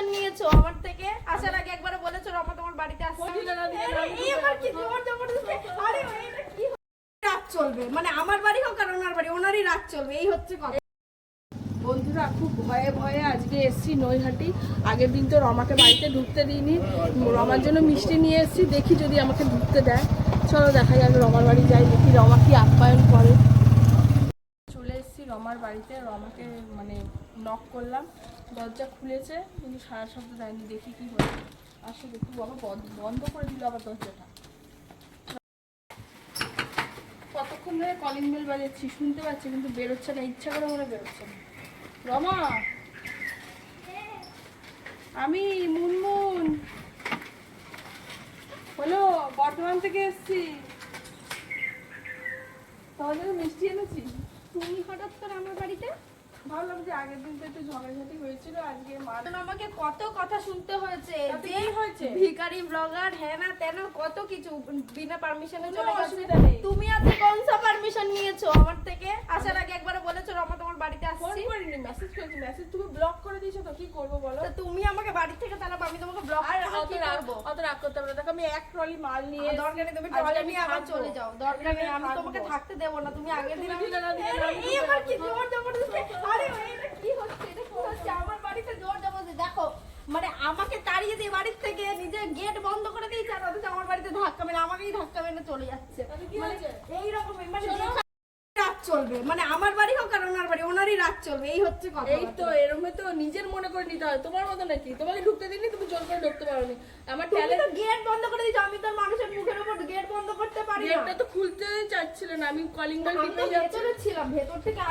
Permission নিয়েছো আমার থেকে? আসার আগে একবারে বলেছো রমা তোমার বাড়িতে আসছে। এই আমার কি জোর জবরদস্তি? আরে এটা কি রাত চলবে? মানে আমার বাড়ি হোক আর ওনার বাড়ি, ওনারই রাত চলবে, এই হচ্ছে কথা। বন্ধুরা খুব ভয়ে ভয়ে আজকে এসছি নৈহাটি। আগের দিন তো রমাকে বাড়িতে ঢুকতে দিইনি, রমার জন্য মিষ্টি নিয়ে এসছি, দেখি যদি আমাকে ঢুকতে দেয়। চলো দেখা যাক, রমার বাড়ি যাই, দেখি রমা কি আপ্যায়ন করে। চলে এসছি রমার বাড়িতে, রমাকে মানে নক করলাম, দরজা খুলেছে কিন্তু সারা শব্দ দেয়নি। দেখি কি হচ্ছে, আসো দেখি। বাবা বন্ধ করে দিল আবার দরজাটা। কতক্ষণ ধরে কলিং বেল বাজাচ্ছি, শুনতে পাচ্ছি কিন্তু বেরোচ্ছে না, ইচ্ছা করে মনে বেরোচ্ছে না। রমা, আমি মুনমুন, হলো বর্ধমান থেকে এসছি, তোমার জন্য মিষ্টি এনেছি। তুমি হঠাৎ করে আমার বাড়িতে? ভাবলাম যে আগের দিন তো একটু ঝগড়াঝাটি হয়েছিল, আজকে আমাকে কত কথা শুনতে হয়েছে তাতে যে কি হয়েছে? ভিখারি ব্লগার হ্যাঁ না তেন কত কিছু বিনা পারমিশনে কোনো চলে গেছে। অসুবিধা নেই। তুমি আজকে কোন সা পারমিশন নিয়েছো আমার থেকে? আসার আগে একবারে বলেছো রমা তোমার বাড়িতে ফোন আসছি। করিনি, মেসেজ করেছি। মেসেজ তুমি ব্লক করে দিয়েছো তো, কি করবো বলো? তো তুমি আমাকে বাড়ি থেকে তাহলে আমি তোমাকে ব্লক আর করে অত কি রাগ করব? অত রাগ করতে হবে না। দেখো আমি এক ট্রলি মাল নিয়ে দরকার নেই, তুমি আজকে টয়লেট আমি নিয়ে আবার থাকবো। চলে যাও, দরকার নেই, আমি থাকবো। তোমাকে থাকতে দেব না। তুমি আগের দিন তুমি আমি দিলে না, দিলে না, আমি এই আমার কি দিতে জোর জবরদস্তি? আরে এটা কি হচ্ছে? এটা কি হচ্ছে? আমার বাড়িতে জোর জবরদস্তি দেখো, মানে আমাকে তাড়িয়ে দিয়ে বাড়ির থেকে নিজে গেট বন্ধ করে দিয়েছে, আর অথচ আমার বাড়িতে ধাক্কা মেরে আমাকেই ধাক্কা মেরে চলে যাচ্ছে। তাহলে কি মানে হয়েছে? এই রকমই মানে রাত চলবে, মানে আমার বাড়ি হোক আর ওনার বাড়ি, ওনারই রাত চলবে, এই হচ্ছে কথা। এই তো এরকম তো নিজের মনে করে নিতে হয়। তোমার মতো নাকি তোমাকে ঢুকতে দিনি, তুমি জোর করে ঢুকতে পারোনি। আমার তুমি ট্যালেন্ট তো গেট বন্ধ করে দিয়েছো, আমি তো মানুষের মুখের উপর গেট বন্ধ করতে পারি না। গেটটা তো খুলতে চাচ্ছিল না, আমি কলিং বেল আমি তো টিপে যাচ্ছি। ভেতরে ছিলাম, ভেতর থেকে